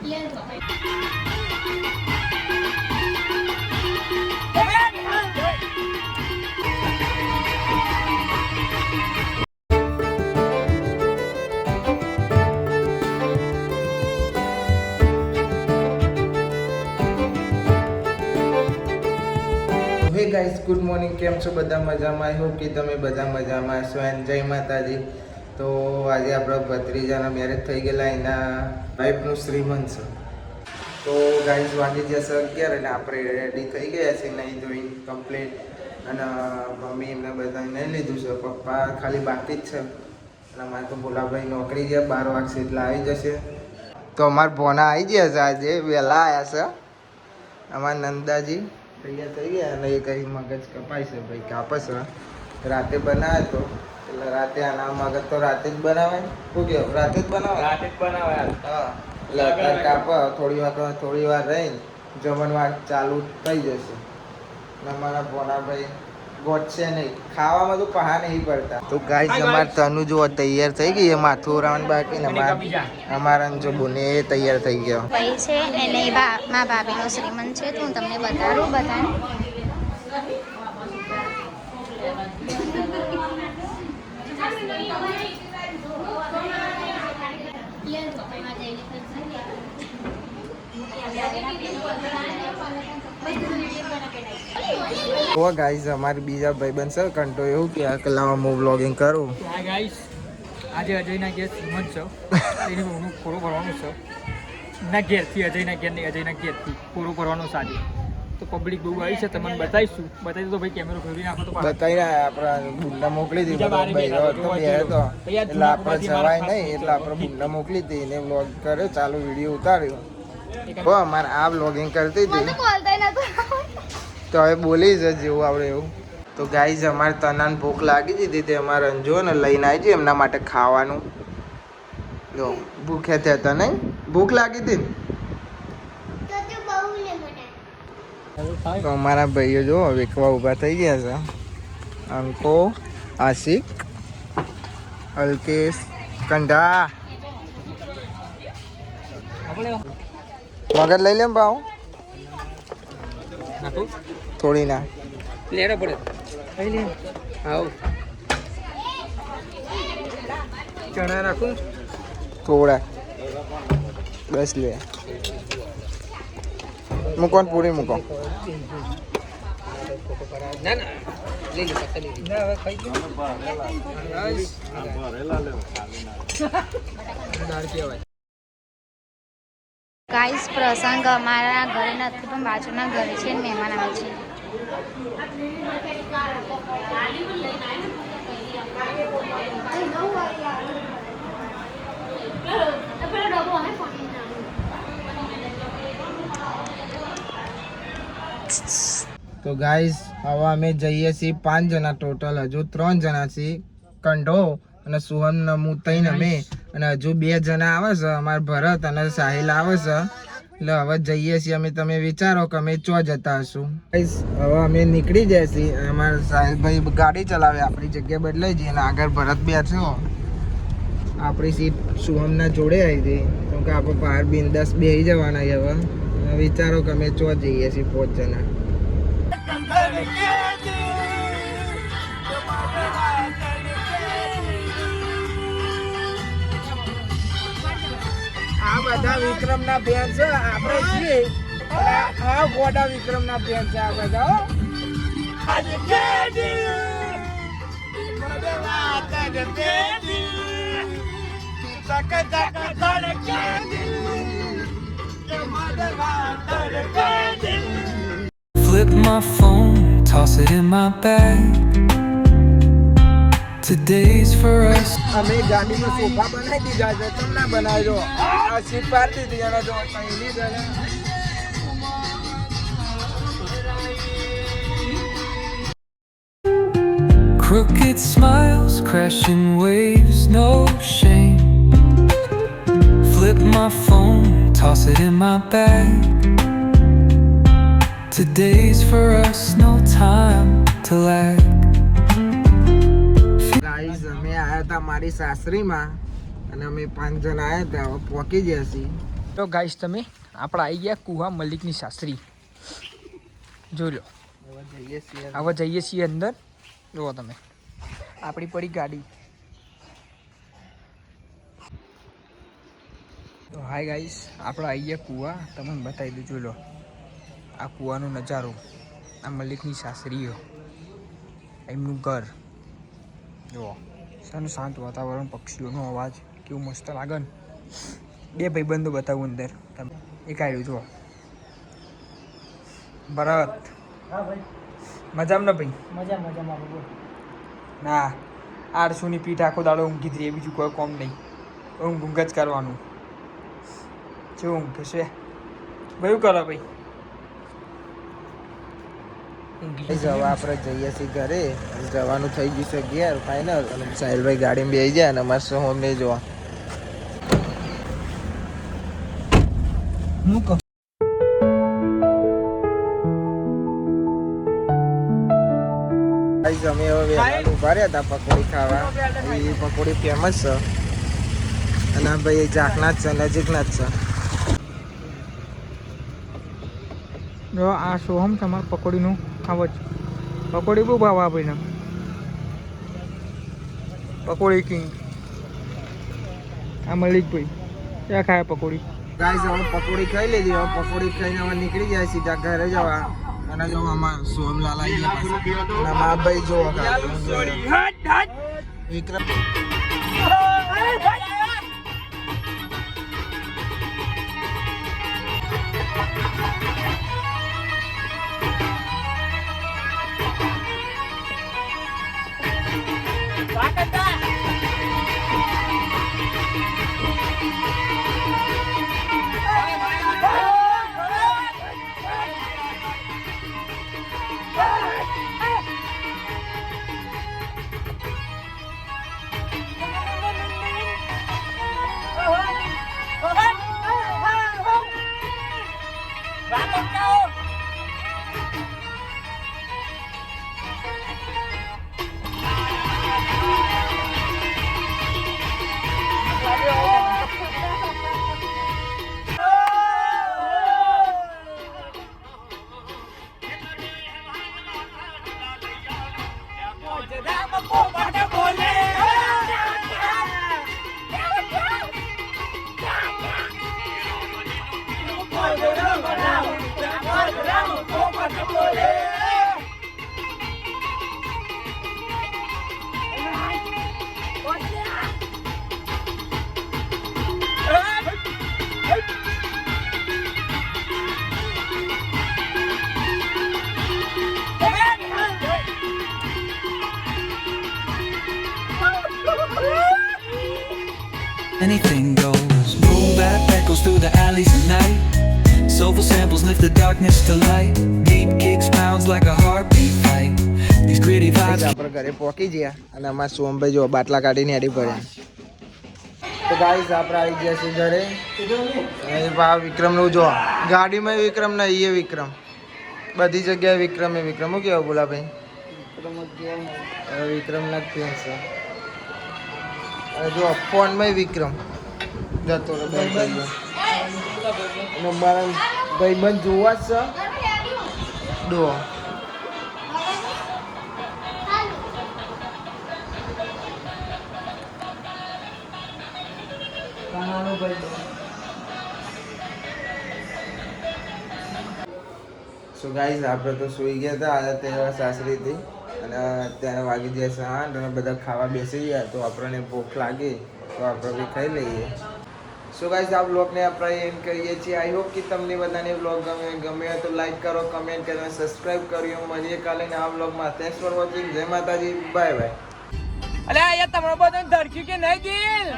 હે guys, good morning. કેમ છો બધા? મજામાં? આઈ હોપ કે તમે બધા મજામાં છો. એન્ડ જય માતાજી. તો આજે આપણા ભત્રીજાના મેરેજ થઈ ગયેલા, એના વાઈફનું શ્રીમંત છે. તો ગાઈસ વાગી જશે 11 અને આપણે રેડી થઈ ગયા છે નહીં જોઈ કમ્પ્લીટ. અને મમ્મી એમને બધા નહીં લીધું છે, પપ્પા ખાલી બાકી જ છે. અને અમારે તો ભોલાભાઈ નોકરી ગયા, 12 વાગશે એટલે આવી જશે. તો અમારા ભોના આવી ગયા છે, આજે વહેલા આવ્યા છે. અમારા નંદાજી તૈયાર થઈ ગયા અને એ કઈ મગજ કપાય છે ભાઈ, કાપે છે. રાતે બનાવે તો એટલે રાતે આના મગજ તો રાતે જ બનાવાય. શું કેવું? રાતે જ બનાવે, રાતે જ બનાવે. હા, એટલે કાપે. થોડી વાર રહીને જમણવાર ચાલુ થઈ જશે. અને અમારા ભોનાભાઈ ગોઠશે નહીં, ખાવામાં તો પહા નહીં પડતા. તો ગાઈસ અમારે તનુ જો તૈયાર થઈ ગઈ, માથું ઉરાવણ બાકી ને અમારા જો બોને તૈયાર થઈ ગયો ભાઈ છે એને મા ભાભીનો શ્રીમંત છે. તો હું તમને બતાડું બધાને. તો ગાઈસ અમારી બીજા ભાઈબંધ છે કંટો, એવું કે કલામાં હું વ્લોગિંગ કરું. હા ગાઈસ, આજે અજયના ઘેર શ્રીમંત છે, એની બહુનું પૂરું ભરવાનું છે. ના ઘેરથી અજયના ઘેર નહીં, અજયના ઘેરથી પૂરું ભરવાનું છે આજે. તો પબ્લિક બહુ આવી છે, તમને બતાવીશું. બતાવી તો ભાઈ કેમેરો ફેરવી નાખો તો બતાવીને આપણા બુંડા મોકલી દીધી. એટલે આપણે જવાય નહીં, એટલે આપણે બુંડા મોકલી હતી એને વ્લોગ કર્યો, ચાલુ વિડીયો ઉતાર્યો. હો અમારે આ વ્લોગિંગ કરતી હતી તો હવે બોલી છે જેવું આવડે એવું. તો ગાઈઝ અમારે તનાને ભૂખ લાગી દીધી તે અમારે અંજો ને લઈને આવી છે એમના માટે ખાવાનું. જો ભૂખ્યા થયા હતા નહીં? ભૂખ લાગી હતી ને? તો અમારા ભાઈઓ જો વેખવા ઊભા થઈ ગયા છે. અંકો, આશિક, અલ્કેશ, કંઢા. મગજ લઈ લેમ ભાવ થોડી ના લેડો પડે. આવ ચણા રાખું થોડા બસ લે. મૂકો ને પૂરી મૂકો. ના ના લઈ લે, પત્તા લઈ લે. ના હવે ખાઈ ગયો. દાળ કેવાય. ગાઈસ પ્રસંગ અમારા ઘરે નથી પણ બાજુના ઘરે છે, મહેમાન આવે છે. તો ગાઈસ હવે અમે જઈએ છીએ 5 જણા ટોટલ. હજુ 3 જણા છીએ, કંઢો અને સુહમ ને હું 3 અમે, અને હજુ 2 જણા આવે છે અમારા ભરત અને સાહિલ આવે છે. એટલે હવે જઈએ છીએ અમે. તમે વિચારો કે અમે ચો જતા હશું. ગાઈસ હવે અમે નીકળી જાય છીએ. અમારા સાહિલભાઈ ગાડી ચલાવે, આપણી જગ્યા બદલાઈ જઈએ અને આગળ ભરત બેઠો. આપણી સીટ સુહમના જોડે આવી જઈ, કેમ કે આપણે બહાર બિંદાસ બેસી જવાના. હવે વિચારો કે અમે ચો જઈએ છીએ 5 જણા. આ બધા વિક્રમ ના ફેન છે, આપણે છીએ આ ગોડા વિક્રમ ના ફેન છે આ બધા. Flip my phone, toss it in my bag. Today's for us. અમે ગાડીમાં સોફા બનાવી દીધા છે, તમને બનાવજો. આ સીટ પાડી દીધી અને જો પહેલી જણા Crooked smiles, crashing waves, no shame. Flip my phone, toss it in my bag. Today's for us, no time to lag. Guys અમે આવ્યા હતા મારી સાસરીમાં અને અમે 5 જણા આવ્યા હતા. હવે પહોંચી ગયા છીએ તો ગાઈસ તમે આપણે આવી ગયા કુવા મલિકની શાસ્ત્રી જોઈ લો. હવે જઈએ છીએ અંદર. જુઓ તમે આપણી પડી ગાડી. તો હાય ગાઈસ આપણે આવી ગયા કુવા. તમને બતાવી દઉં. જોઈ લો આ કુવાનો નજારો. આ મલિકની શાસ્ત્રીઓ એમનું ઘર જુઓ. શાનું શાંત વાતાવરણ, પક્ષીઓનો અવાજ કેવું મસ્ત લાગે ને. બે ભાઈબંધો બતાવું અંદર તમે. એક આવ્યું જુઓ ભરત. હા ભાઈ મજામાં ને ભાઈ? મજામાં ના 800ની પીઠ આખો દાડો ઊંઘી હતી. એ બીજું કોઈ કોમ નહીં. ઊંઘ જ કરવાનું. શું ઊંઘ છે ભાઈ? કરો ભાઈ. હવે આપણે જઈએ છીએ ઘરે. જવાનું થઈ ગયું છે ઘેર ફાઇનલ. અને સાહિલભાઈ ગાડીમાં બેસી જાય અને અમારે સોહમને જોવા. હું કહું અમે હવે વહેલા ઉભા રહ્યા હતા પકોડી ખાવા. એ પકોડી ફેમસ છે અને આ ભાઈ ઝાકના જ છે, નજીકના જ છે. જો આ સોહમ તમારે પકોડીનું ખાવ જ. પકોડી બહુ ભાવ આ ભાઈને. પકોડી કિંગ આ મલિકભાઈ ક્યાં ખાય પકોડી? ગાઈસ હવે પકોડી ખાઈ લીધી. હવે પકોડી ખાઈને હવે નીકળી જાય સીધા ઘરે જવા. અને જો આમાં સોમલાલ આવી ગયા પાછા. અને આમાં આ ભાઈ જો વિક્રમ. Anything goes. Boom bap echoes through the alleys at night. Soulful samples lift the darkness to light. Deep kicks pounds like a heartbeat fight. These gritty vibes. આપણે ઘરે પહોંચી ગયા અને અમારા સોમભાઈ જો બાટલા કાઢીને હેડી પડ્યા. તો ગાઈસ આપણે આવી ગયા છીએ ઘરે. એ ભા વિક્રમનું જો ગાડીમાં વિક્રમ નહીં, એ વિક્રમ બધી જગ્યાએ વિક્રમ. એ વિક્રમ શું કહેવાય બોલા ભાઈ? વિક્રમના જ ફેન છે. જો ફોનમાં વિક્રમ જતો ભાઈ. અને મારા ભાઈબંધ જોવા જ છે. ડો સો ગાઈઝ આપણે તો સૂઈ ગયા હતા. આજે તહેવાર સાસરીથી અને અત્યારે વાગી જાય છે 8 અને બધા ખાવા બેસી ગયા. તો આપણને ભૂખ લાગી તો આપણે બી ખાઈ લઈએ. સો ગાઈઝ આ બ્લોગને આપણે એન્ડ કરીએ છીએ. આઈ હોપ કે તમને બધાને બ્લોગ ગમે તો લાઈક કરો, કમેન્ટ કરો, સબસ્ક્રાઈબ કર્યો. મળીએ કાલે આ બ્લોગમાં. Thanks for watching. જય માતાજી. Bye bye. અરે અહીંયા તમારો બધો ધરખ્યું કે નહીં દિલ?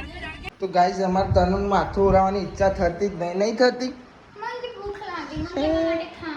તો ગાઈઝ અમારે તનુન માથું ઉડાવવાની ઈચ્છા થતી જ નહીં થતી. મને ભૂખ લાગી, મને માટે